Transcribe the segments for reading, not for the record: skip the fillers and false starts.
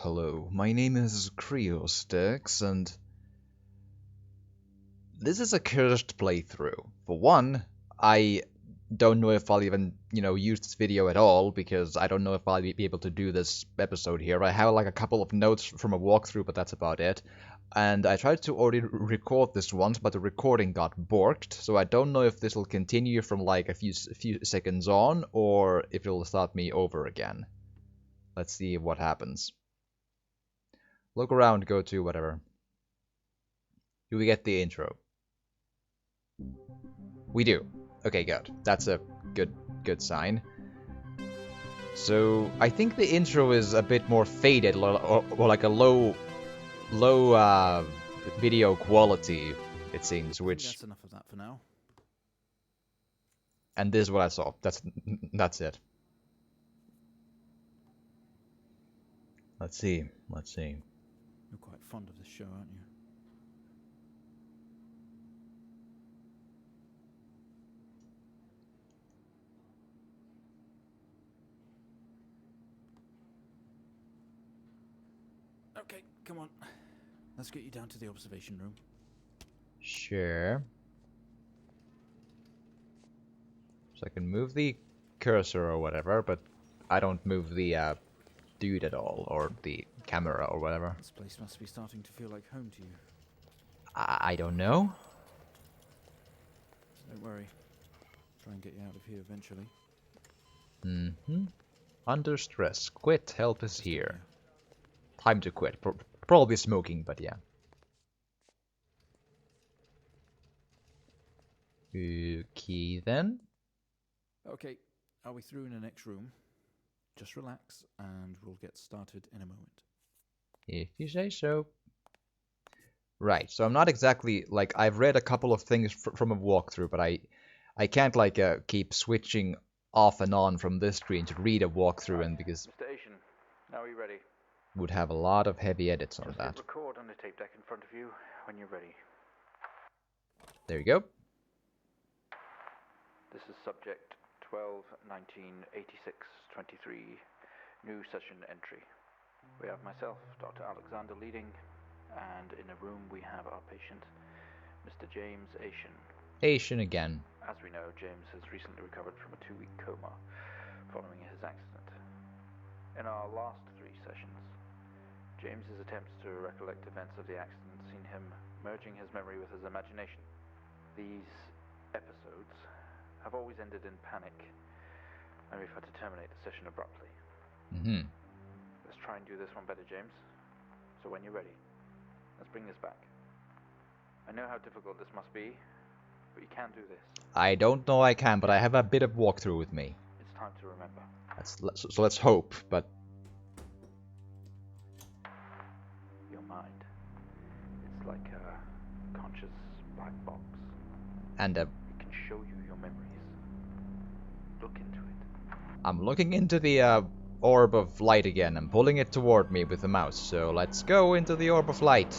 Hello, my name is Creostix, and this is a cursed playthrough. For one, I don't know if I'll even, use this video at all, because I don't know if I'll be able to do this episode here. I have like a couple of notes from a walkthrough, but that's about it. And I tried to already record this once, but the recording got borked, so I don't know if this will continue from like a few seconds on, or if it'll start me over again. Let's see what happens. Look around, go to whatever. Do we get the intro? We do. Okay, good. That's a good sign. So I think the intro is a bit more faded, or like a low video quality, it seems. Which that's enough of that for now. And this is what I saw. That's it. Let's see. You're quite fond of this show, aren't you? Okay, come on. Let's get you down to the observation room. Sure. So I can move the cursor or whatever, but I don't move the dude at all, or the camera or whatever. This place must be starting to feel like home to you. I don't know. Don't worry. Try and get you out of here eventually. Under stress. Quit. Help is here. Time to quit. Probably smoking, but yeah. Okay, then. Okay, are we through in the next room? Just relax, and we'll get started in a moment. If you say so. Right, so I'm not exactly, like, I've read a couple of things from a walkthrough, but I can't, like, keep switching off and on from this screen to read a walkthrough, and because... Mr. Asian, now are you ready? Would have a lot of heavy edits on Just that. hit record on the tape deck in front of you when you're ready. There you go. This is subject 12-19-86-23, new session entry. We have myself, Dr. Alexander, leading, and in a room we have our patient, Mr. James Asian. Asian again. As we know, James has recently recovered from a 2-week coma following his accident. In our last 3 sessions, James's attempts to recollect events of the accident seen him merging his memory with his imagination. These episodes have always ended in panic, and we've had to terminate the session abruptly. Let's try and do this one better, James. So when you're ready, let's bring this back. I know how difficult this must be, but you can do this. I don't know I can, but I have a bit of walkthrough with me. It's time to remember. So let's hope, but... Your mind. It's like a conscious black box. And It can show you your memories. Look into it. I'm looking into the orb of light again. I'm pulling it toward me with the mouse, so let's go into the orb of light.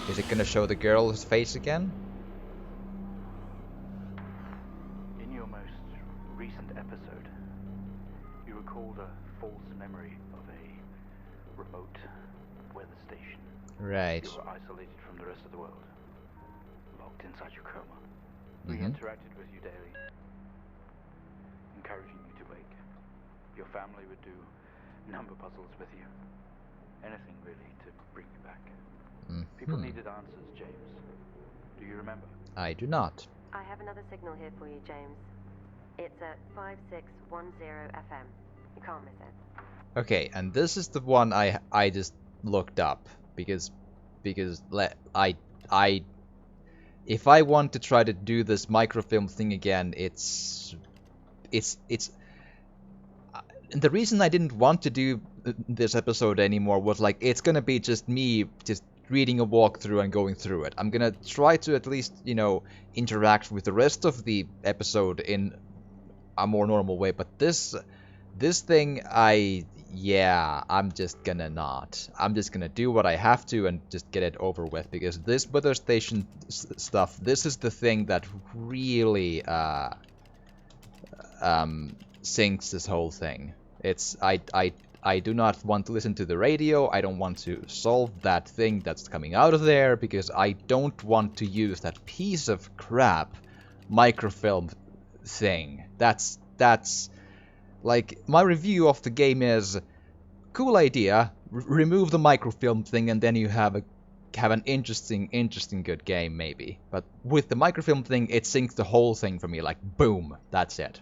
Is it gonna show the girl's face again? In your most recent episode, you recalled a false memory of a remote weather station. Right. You were isolated from the rest of the world, locked inside your coma. We interacted with you daily, encouraging you to wake. Your family would do number puzzles with you. Anything really to bring you back. People needed answers, James. Do you remember? I do not. I have another signal here for you, James. It's at 5610 FM. You can't miss it. Okay, and this is the one I just looked up because I if I want to try to do this microfilm thing again, it's the reason I didn't want to do this episode anymore was like it's gonna be just me just reading a walkthrough and going through it. I'm gonna try to at least, interact with the rest of the episode in a more normal way, but this thing, I'm just gonna not. I'm just gonna do what I have to and just get it over with, because this weather station stuff, this is the thing that really sinks this whole thing. It's I I do not want to listen to the radio. I don't want to solve that thing that's coming out of there because I don't want to use that piece of crap microfilm thing. That's like my review of the game is cool idea. Remove the microfilm thing and then you have an interesting good game maybe. But with the microfilm thing, it sinks the whole thing for me. Like boom, that's it.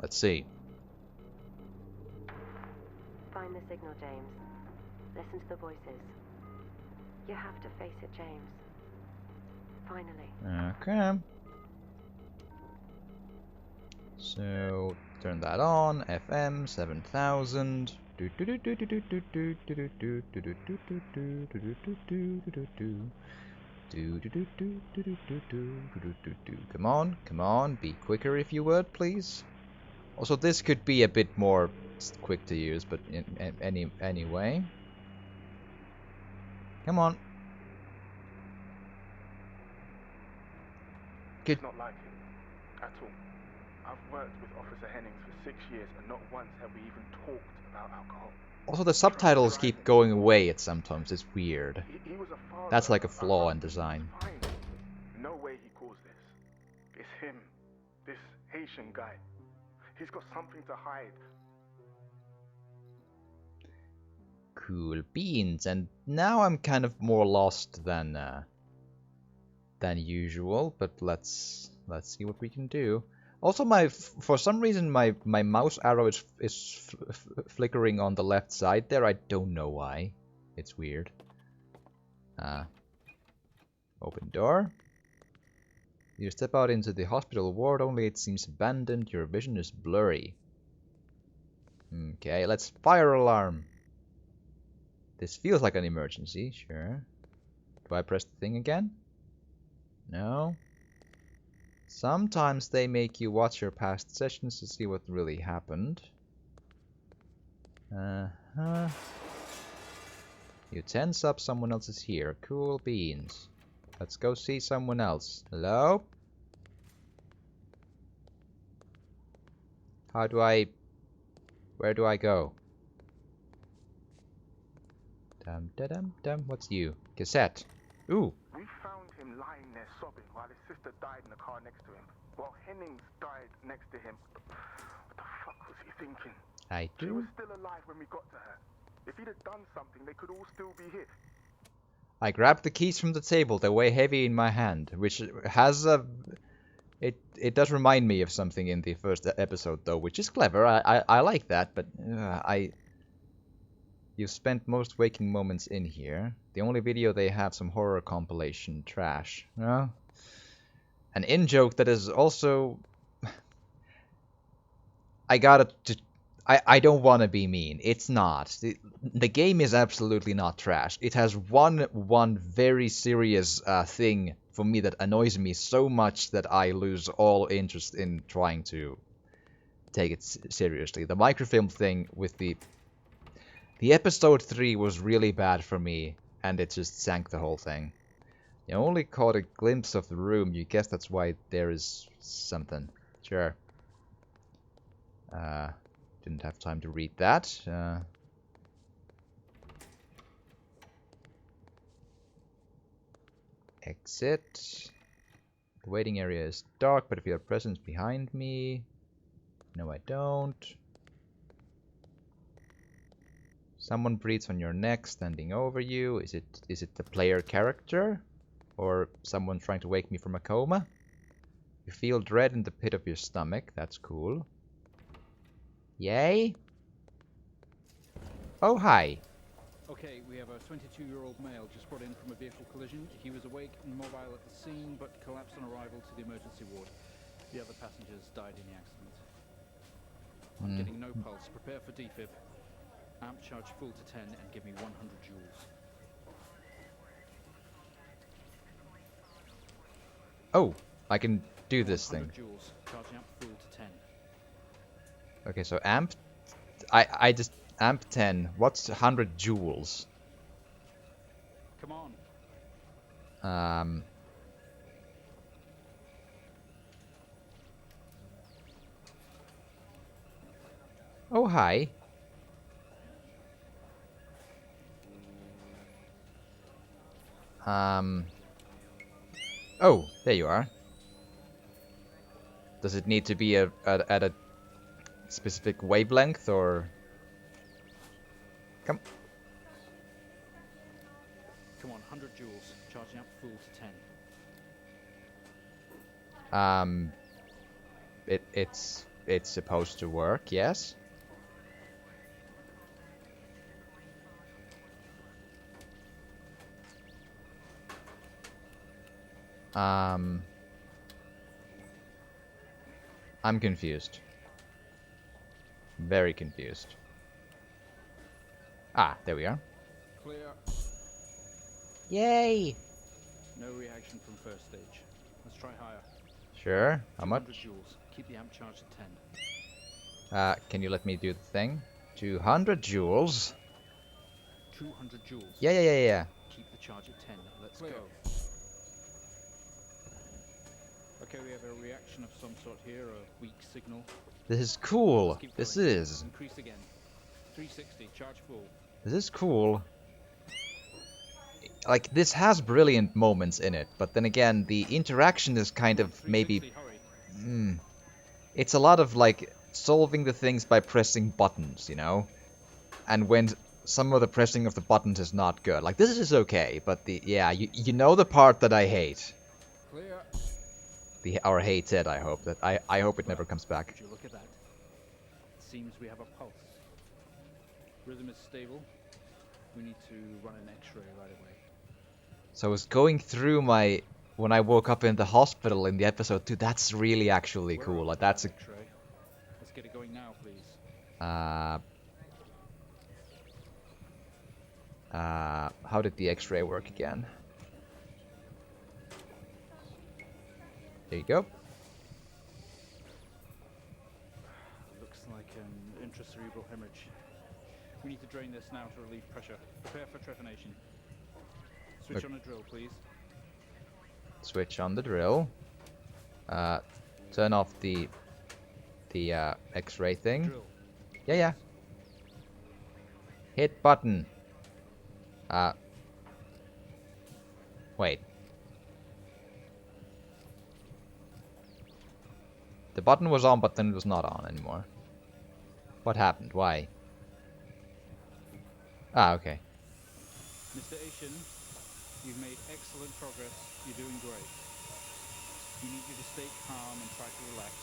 Let's see. Find the signal, James. Listen to the voices. You have to face it, James. Finally. Okay. So turn that on. FM 7000. Come on, come on, be quicker if you would, please. Also, this could be a bit more quick to use, but anyway. Come on. It's not like him at all. I've worked with Officer Hennings for 6 years, and not once have we even talked about alcohol. Also, the subtitles keep going away at sometimes. It's weird. He was a father, That's like a flaw in design. Fine. No way he caused this. It's him, this Haitian guy. He's got something to hide. Cool beans. And now I'm kind of more lost than usual. But let's see what we can do. Also, for some reason my mouse arrow is flickering on the left side there. I don't know why. It's weird. Open door. You step out into the hospital ward, only it seems abandoned. Your vision is blurry. Okay, let's fire alarm. This feels like an emergency, sure. Do I press the thing again? No. Sometimes they make you watch your past sessions to see what really happened. You tense up, someone else is here. Cool beans. Let's go see someone else. Hello? Where do I go? Dum. What's you? Cassette. Ooh. We found him lying there sobbing while his sister died in the car next to him. While Hennings died next to him. What the fuck was he thinking? She was still alive when we got to her. If he'd have done something, they could all still be here. I grabbed the keys from the table. They weigh heavy in my hand, which has a... It does remind me of something in the first episode, though, which is clever. I like that, but you've spent most waking moments in here. The only video they have some horror compilation trash. No? An in-joke that is also... I don't want to be mean. It's not. The game is absolutely not trash. It has one very serious thing for me that annoys me so much that I lose all interest in trying to take it seriously. The microfilm thing with the episode 3 was really bad for me, and it just sank the whole thing. You only caught a glimpse of the room. You guess that's why there is something. Sure. Didn't have time to read that. Exit. The waiting area is dark, but if you have presence behind me... No, I don't. Someone breathes on your neck, standing over you. Is it the player character? Or someone trying to wake me from a coma? You feel dread in the pit of your stomach. That's cool. Yay? Oh, hi. Okay, we have a 22-year-old male just brought in from a vehicle collision. He was awake and mobile at the scene, but collapsed on arrival to the emergency ward. The other passengers died in the accident. I'm getting no pulse. Prepare for defib. Amp charge full to 10 and give me 100 joules. Oh, I can do this thing. 100 joules. Charge amp full to 10. Okay, so amp... I just... Amp 10. What's 100 joules? Come on. Oh, hi. Oh, there you are. Does it need to be at a specific wavelength, or... Come. Come on, 100 joules. Charging up full to 10. It's supposed to work, yes? I'm confused. Very confused. Ah, there we are. Clear. Yay! No reaction from first stage. Let's try higher. Sure. How 200 much? joules. Keep the amp charged at 10. Can you let me do the thing? 200 joules. 200 joules. Yeah. Keep the charge at 10. Let's go. Okay, we have a reaction of some sort here, a weak signal. This is cool. Let's keep This going. is. Increase again. 360, charge full. This is cool. Like, this has brilliant moments in it, but then again, the interaction is kind of maybe... 360, hurry. It's a lot of, like, solving the things by pressing buttons, you know? And when some of the pressing of the buttons is not good. Like, this is okay, but the... Yeah, you know the part that I hate. Clear. Our hated, I hope. I hope it never comes back. Would you look at that? It seems we have a pulse. Rhythm is stable. We need to run an X-ray right away. So I was going through my... When I woke up in the hospital in the episode 2, that's really actually cool. Like, that's a... X-ray. Let's get it going now, please. How did the X-ray work again? There you go. Looks like an intracerebral hemorrhage. We need to drain this now to relieve pressure. Prepare for trepanation. Switch on a drill, please. Switch on the drill. Turn off the X-ray thing. Drill. Yeah. Hit button. Wait. The button was on, but then it was not on anymore. What happened? Why? Ah, okay. Mr. Asian, you've made excellent progress. You're doing great. We need you to stay calm and try to relax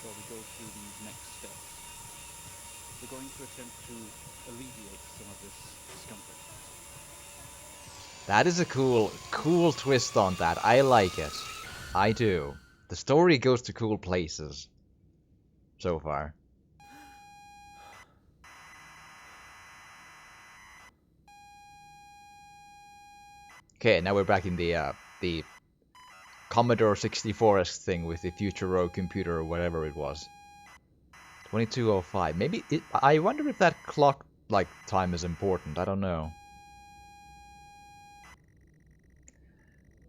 while we go through these next steps. We're going to attempt to alleviate some of this discomfort. That is a cool twist on that. I like it. I do. The story goes to cool places. So far. Okay, now we're back in the Commodore 64-esque thing with the Future Road computer or whatever it was. 22:05. Maybe I wonder if that clock like time is important. I don't know.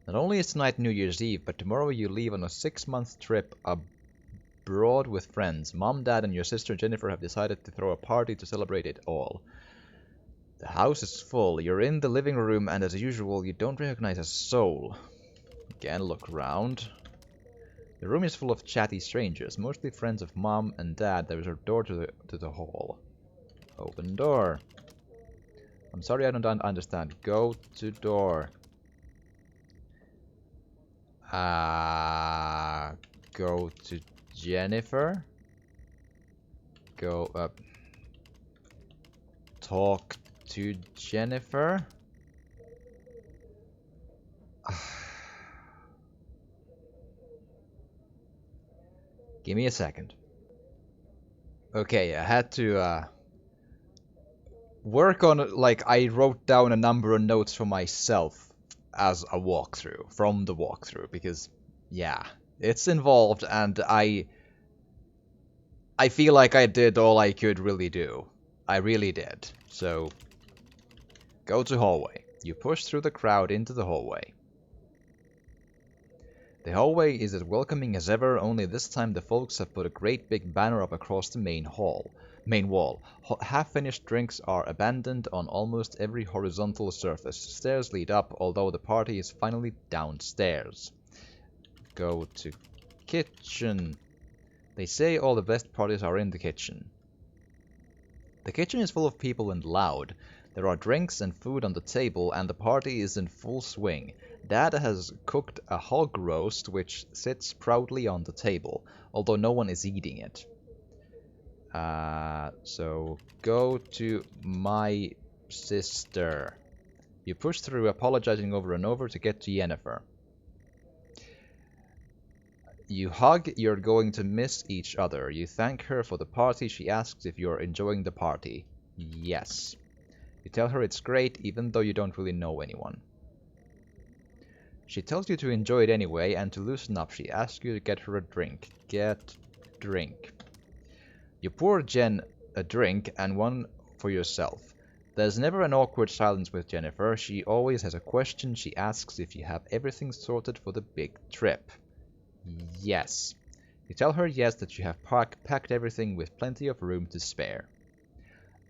Not only is tonight New Year's Eve, but tomorrow you leave on a 6-month trip abroad with friends. Mom, Dad, and your sister Jennifer have decided to throw a party to celebrate it all. The house is full. You're in the living room, and as usual, you don't recognize a soul. Again, look around. The room is full of chatty strangers, mostly friends of Mom and Dad. There is a door to the hall. Open door. I'm sorry, I don't understand. Go to door. Go to Jennifer. Go up. Talk to Jennifer. Give me a second. Okay, I had to work on, like, I wrote down a number of notes for myself as a walkthrough, from the walkthrough, because, yeah, it's involved, and I feel like I did all I could really do. I really did. So, go to hallway. You push through the crowd into the hallway. The hallway is as welcoming as ever, only this time the folks have put a great big banner up across the main wall. Half-finished drinks are abandoned on almost every horizontal surface. Stairs lead up, although the party is finally downstairs. Go to kitchen. They say all the best parties are in the kitchen. The kitchen is full of people and loud. There are drinks and food on the table, and the party is in full swing. Dad has cooked a hog roast, which sits proudly on the table, although no one is eating it. So go to my sister. You push through, apologizing over and over to get to Yennefer. You hug, you're going to miss each other. You thank her for the party. She asks if you're enjoying the party. Yes. You tell her it's great, even though you don't really know anyone. She tells you to enjoy it anyway, and to loosen up, she asks you to get her a drink. Get drink. You pour Jen a drink, and one for yourself. There's never an awkward silence with Jennifer. She always has a question. She asks if you have everything sorted for the big trip. Yes. You tell her yes, that you have packed everything with plenty of room to spare.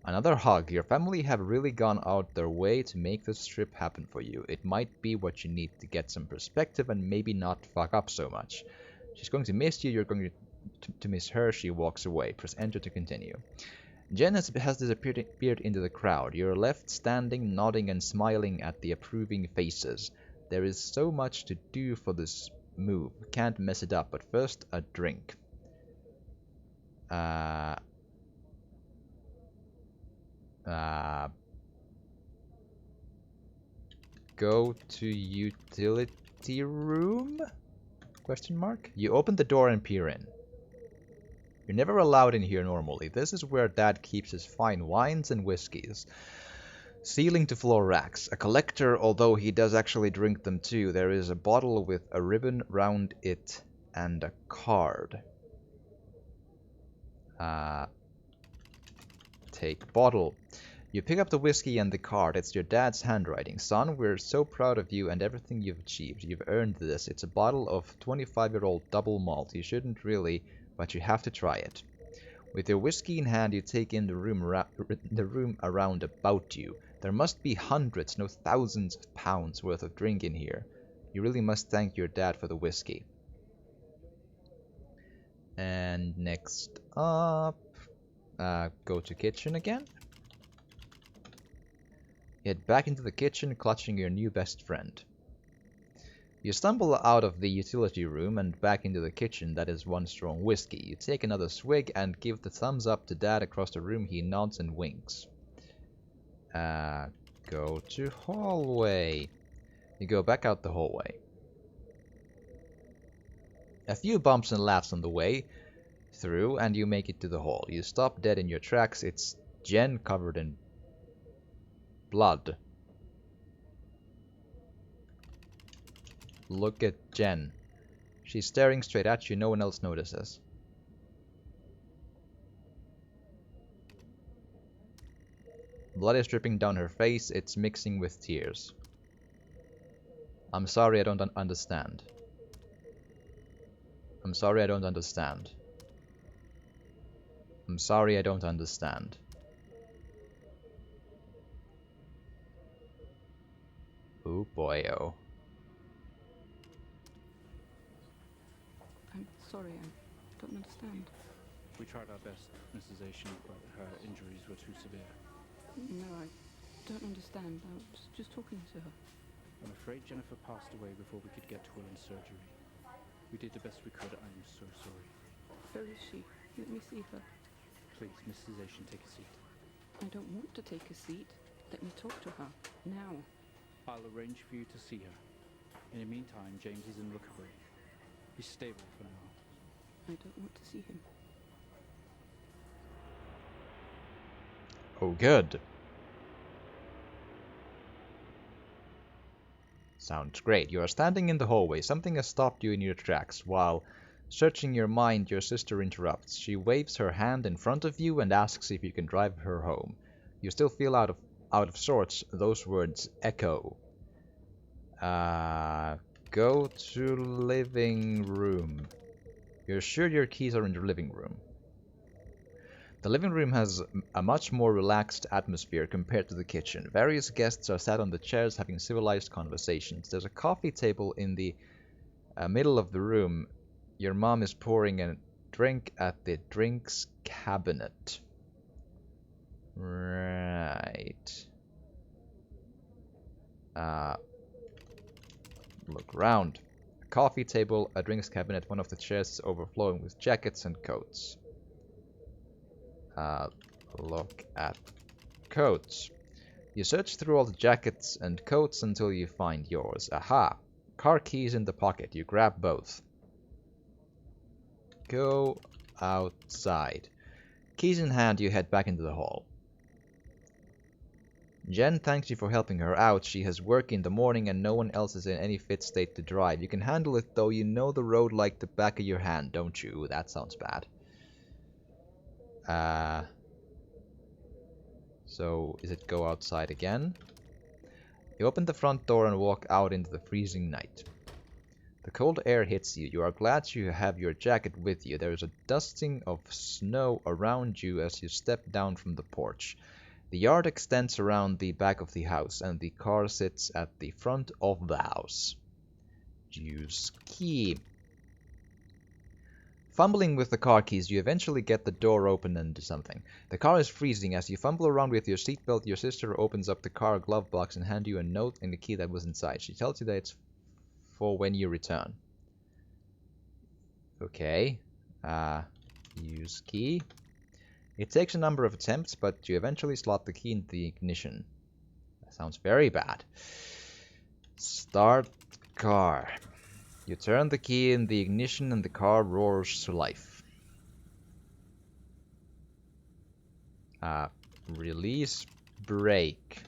Another hug. Your family have really gone out their way to make this trip happen for you. It might be what you need to get some perspective and maybe not fuck up so much. She's going to miss you, you're going to miss her. She walks away. Press enter to continue. Jen has disappeared into the crowd. You're left standing, nodding and smiling at the approving faces. There is so much to do for this move. Can't mess it up, but first, a drink. Go to utility room? Question mark. You open the door and peer in. You're never allowed in here normally. This is where Dad keeps his fine wines and whiskies. Ceiling to floor racks. A collector, although he does actually drink them too. There is a bottle with a ribbon round it and a card. Take bottle. You pick up the whiskey and the card. It's your dad's handwriting. Son, we're so proud of you and everything you've achieved. You've earned this. It's a bottle of 25-year-old double malt. You shouldn't really, but you have to try it. With your whiskey in hand, you take in the room around about you. There must be hundreds, no thousands of pounds worth of drink in here. You really must thank your dad for the whiskey. And next up, go to kitchen again. Head back into the kitchen, clutching your new best friend. You stumble out of the utility room and back into the kitchen. That is one strong whiskey. You take another swig and give the thumbs up to Dad across the room. He nods and winks. Go to hallway. You go back out the hallway. A few bumps and laughs on the way through, and you make it to the hall. You stop dead in your tracks. It's Jen covered in blood. Look at Jen. She's staring straight at you. No one else notices. Blood is dripping down her face. It's mixing with tears. I'm sorry, I don't understand. I'm sorry, I don't understand. I'm sorry, I don't understand. Oh boy, oh. I'm sorry, I don't understand. We tried our best, Mrs. Asian, but her injuries were too severe. No, I don't understand. I was just talking to her. I'm afraid Jennifer passed away before we could get to her in surgery. We did the best we could. I'm so sorry. Where is she? Let me see her. Please, Mrs. Asian, take a seat. I don't want to take a seat. Let me talk to her. Now. I'll arrange for you to see her. In the meantime, James is in recovery. He's stable for now. I don't want to see him. Oh, good. Sounds great. You are standing in the hallway. Something has stopped you in your tracks. While searching your mind, your sister interrupts. She waves her hand in front of you and asks if you can drive her home. You still feel out of sorts. Those words echo. Go to living room. You're sure your keys are in the living room? The living room has a much more relaxed atmosphere compared to the kitchen. Various guests are sat on the chairs having civilized conversations. There's a coffee table in the middle of the room. Your mom is pouring a drink at the drinks cabinet. Right. Look around. A coffee table, a drinks cabinet, one of the chairs is overflowing with jackets and coats. Look at coats. You search through all the jackets and coats until you find yours. Aha! Car keys in the pocket. You grab both. Go outside. Keys in hand, you head back into the hall. Jen thanks you for helping her out. She has work in the morning and no one else is in any fit state to drive. You can handle it though. You know the road like the back of your hand, don't you? That sounds bad. So, is it go outside again? You open the front door and walk out into the freezing night. The cold air hits you. You are glad you have your jacket with you. There is a dusting of snow around you as you step down from the porch. The yard extends around the back of the house, and the car sits at the front of the house. Use key. Fumbling with the car keys, you eventually get the door open and do something. The car is freezing. As you fumble around with your seatbelt, your sister opens up the car glove box and hands you a note and the key that was inside. She tells you that it's for when you return. Okay. Use key. It takes a number of attempts, but you eventually slot the key into the ignition. That sounds very bad. Start car. You turn the key in the ignition and the car roars to life. Release brake.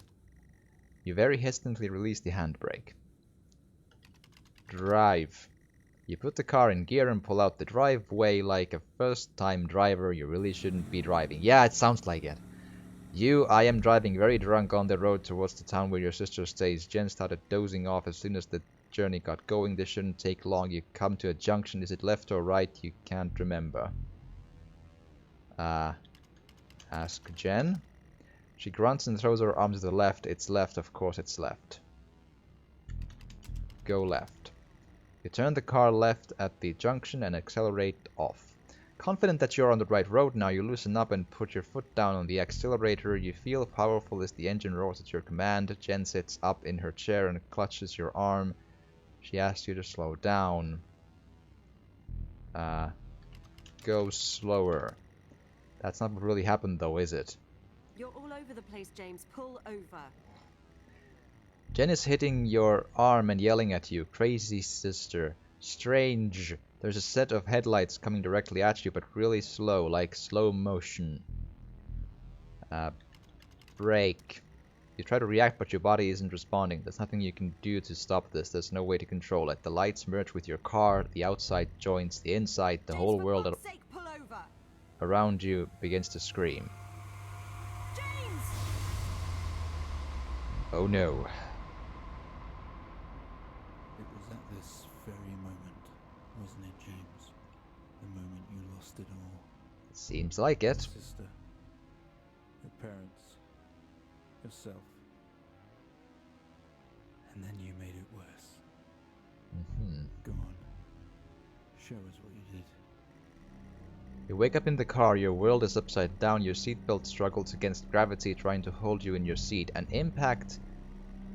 You very hesitantly release the handbrake. Drive. You put the car in gear and pull out the driveway like a first-time driver. You really shouldn't be driving. Yeah, it sounds like it. I am driving very drunk on the road towards the town where your sister stays. Jen started dozing off as soon as the journey got going. This shouldn't take long. You come to a junction. Is it left or right? You can't remember. Ask Jen. She grunts and throws her arms to the left. It's left, of course it's left. Go left. You turn the car left at the junction and accelerate off. Confident that you're on the right road now, you loosen up and put your foot down on the accelerator. You feel powerful as the engine roars at your command. Jen sits up in her chair and clutches your arm. She asks you to slow down. Go slower. That's not what really happened though, is it? You're all over the place, James. Pull over. Jen is hitting your arm and yelling at you. Crazy sister. Strange. There's a set of headlights coming directly at you, but really slow, like slow motion. Brake. You try to react, but your body isn't responding. There's nothing you can do to stop this. There's no way to control it. The lights merge with your car. The outside joins the inside. The whole world around you begins to scream. James! Oh no. It was at this very moment, wasn't it, James? The moment you lost it all. Seems like it. Your sister, your parents, yourself. And then you made it worse. Go on. Show us what you did. You wake up in the car, your world is upside down, your seatbelt struggles against gravity trying to hold you in your seat. An impact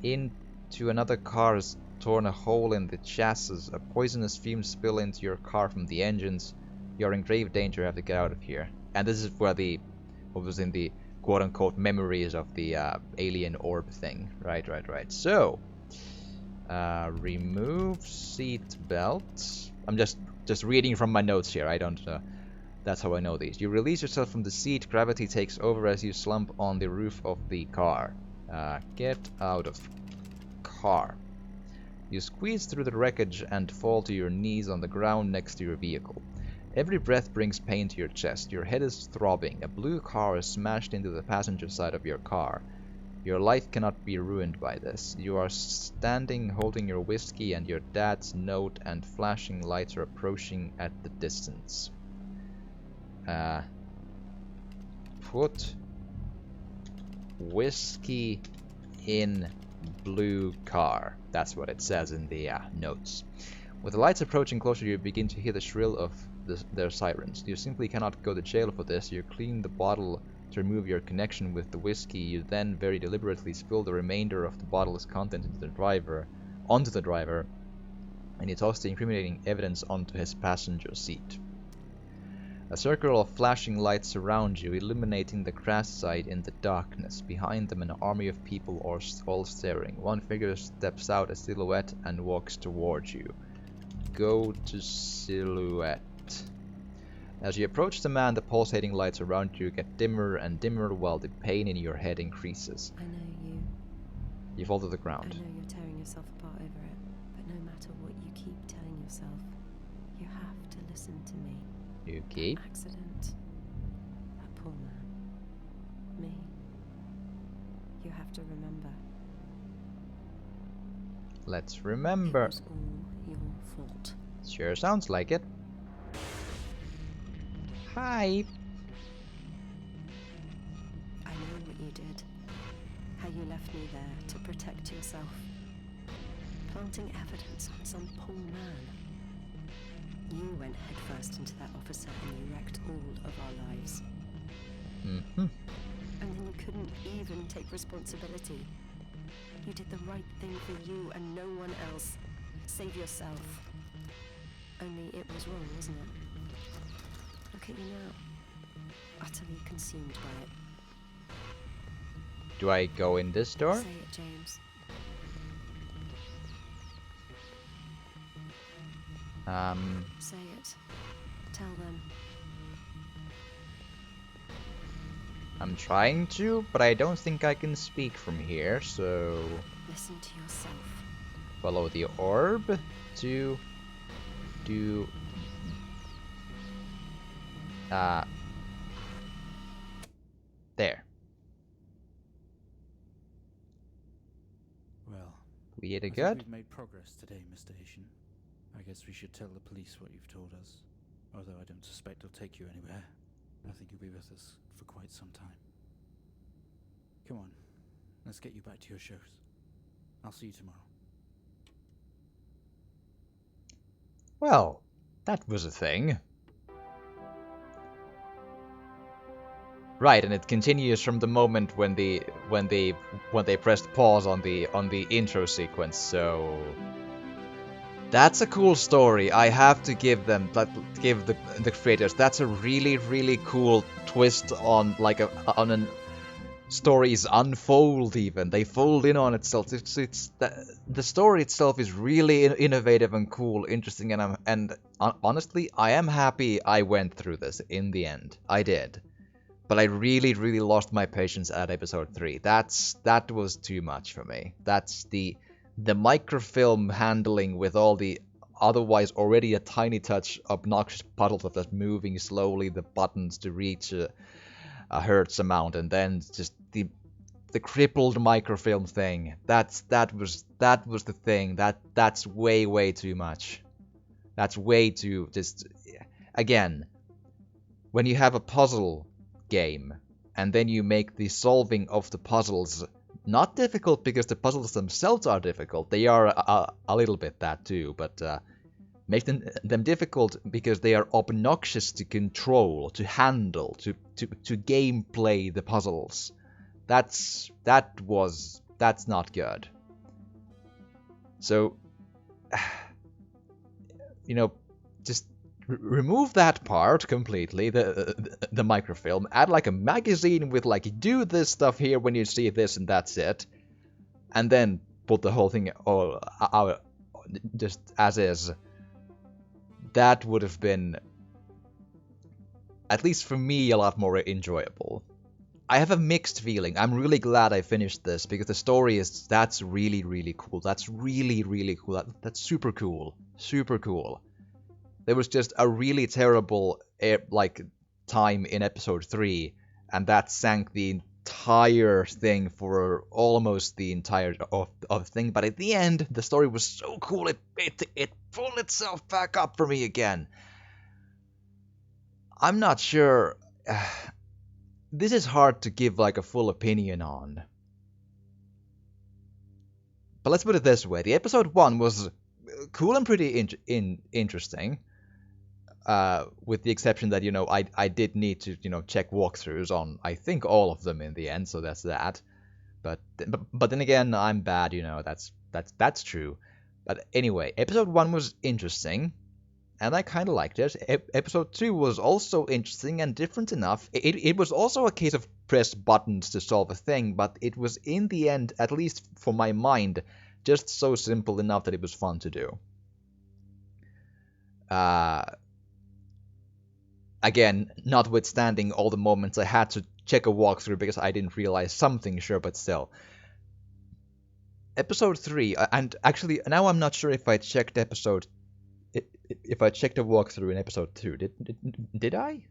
into another car has torn a hole in the chassis. A poisonous fume spill into your car from the engines. You're in grave danger, you have to get out of here. And this is where what was in the quote-unquote memories of the alien orb thing. Right. So, remove seatbelt. I'm just reading from my notes here. I don't... That's how I know these. You release yourself from the seat. Gravity takes over as you slump on the roof of the car. Get out of car. You squeeze through the wreckage and fall to your knees on the ground next to your vehicle. Every breath brings pain to your chest. Your head is throbbing. A blue car is smashed into the passenger side of your car. Your life cannot be ruined by this. You are standing holding your whiskey and your dad's note and flashing lights are approaching at the distance. Put whiskey in blue car. That's what it says in the notes. With the lights approaching closer, you begin to hear the shrill of their sirens. You simply cannot go to jail for this. You clean the bottle to remove your connection with the whiskey. You then very deliberately spill the remainder of the bottle's content onto the driver, and you toss the incriminating evidence onto his passenger seat. A circle of flashing lights surround you, illuminating the crash site in the darkness. Behind them, an army of people are all staring. One figure steps out, a silhouette, and walks towards you. Go to silhouette. As you approach the man, the pulsating lights around you get dimmer and dimmer while the pain in your head increases. I know you. You fall to the ground. I know you're tearing yourself apart over it, but no matter what you keep telling yourself, you have to listen to me. You keep? Accident. That poor man. Me. You have to remember. Let's remember. It was all your fault. Sure sounds like it. Hi. I know what you did. How you left me there to protect yourself. Planting evidence on some poor man. You went headfirst into that officer and you wrecked all of our lives. Mm-hmm. And then you couldn't even take responsibility. You did the right thing for you and no one else. Save yourself. Only it was wrong, wasn't it? Look at you now. Utterly consumed by it. Do I go in this door? Say it, James. Say it. Tell them. I'm trying to, but I don't think I can speak from here, so... Listen to yourself. Follow the orb to do... There. Well, We did I it think good? we've made progress today, Mr. Haitian. I guess we should tell the police what you've told us. Although I don't suspect it'll take you anywhere. I think you'll be with us for quite some time. Come on, let's get you back to your shows. I'll see you tomorrow. Well, that was a thing. Right, and it continues from the moment when they pressed pause on the intro sequence. So that's a cool story. I have to give the creators. That's a really cool twist on on an story's unfold. Even they fold in on itself. The story itself is really innovative and cool, interesting, and honestly, I am happy I went through this in the end. I did. But I really lost my patience at episode 3. That was too much for me. That's the microfilm handling with all the otherwise already a tiny touch obnoxious puddles of that moving slowly the buttons to reach a hertz amount, and then just the crippled microfilm thing. That was the thing. That's way too much. That's way too just again, when you have a puzzle game and then you make the solving of the puzzles not difficult because the puzzles themselves are difficult. They are a little bit that too, but make them difficult because they are obnoxious to control, to handle, to gameplay the puzzles. That's not good. So just remove that part completely, the microfilm, add like a magazine with like, do this stuff here when you see this and that's it, and then put the whole thing all out just as is. That would have been, at least for me, a lot more enjoyable. I have a mixed feeling. I'm really glad I finished this because the story that's really cool. That's really cool. That's super cool. Super cool. There was just a really terrible time in episode 3, and that sank the entire thing for almost the entire of the thing, but at the end, the story was so cool, it pulled itself back up for me again. I'm not sure. This is hard to give like a full opinion on. But let's put it this way: the episode 1 was cool and pretty interesting. With the exception that I did need to check walkthroughs on I think all of them in the end, so that's that. But then again, I'm bad, that's true. But anyway, episode 1 was interesting, and I kind of liked it. Episode 2 was also interesting and different enough. It was also a case of press buttons to solve a thing, but it was in the end, at least for my mind, just so simple enough that it was fun to do. Again, notwithstanding all the moments I had to check a walkthrough because I didn't realize something, sure, but still. Episode 3, and actually now I'm not sure if I checked a walkthrough in episode 2. Did I?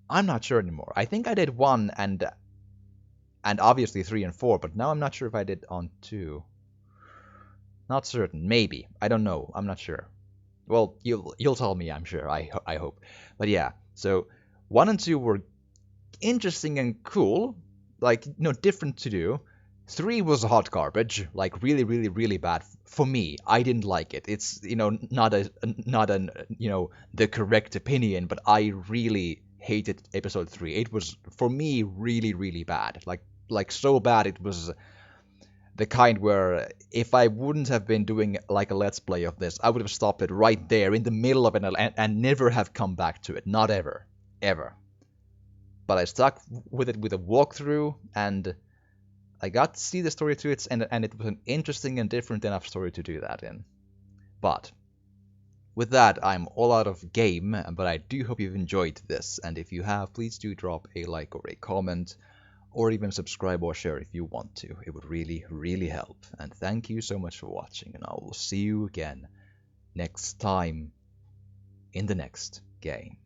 I'm not sure anymore. I think I did 1 and obviously 3 and 4, but now I'm not sure if I did on 2. Not certain. Maybe. I don't know. I'm not sure. Well, you'll tell me, I'm sure. I hope. But yeah, so 1 and 2 were interesting and cool, like different to do. 3 was hot garbage, like really, really, really bad for me. I didn't like it. It's not an the correct opinion, but I really hated episode 3. It was for me really, really bad. Like so bad it was the kind where if I wouldn't have been doing like a let's play of this, I would have stopped it right there in the middle of it and never have come back to it. Not ever. Ever. But I stuck with it with a walkthrough, and I got to see the story to its end, and it was an interesting and different enough story to do that in. But with that, I'm all out of game, but I do hope you've enjoyed this, and if you have, please do drop a like or a comment, or even subscribe or share if you want to. It would really, really help. And thank you so much for watching, and I will see you again next time in the next game.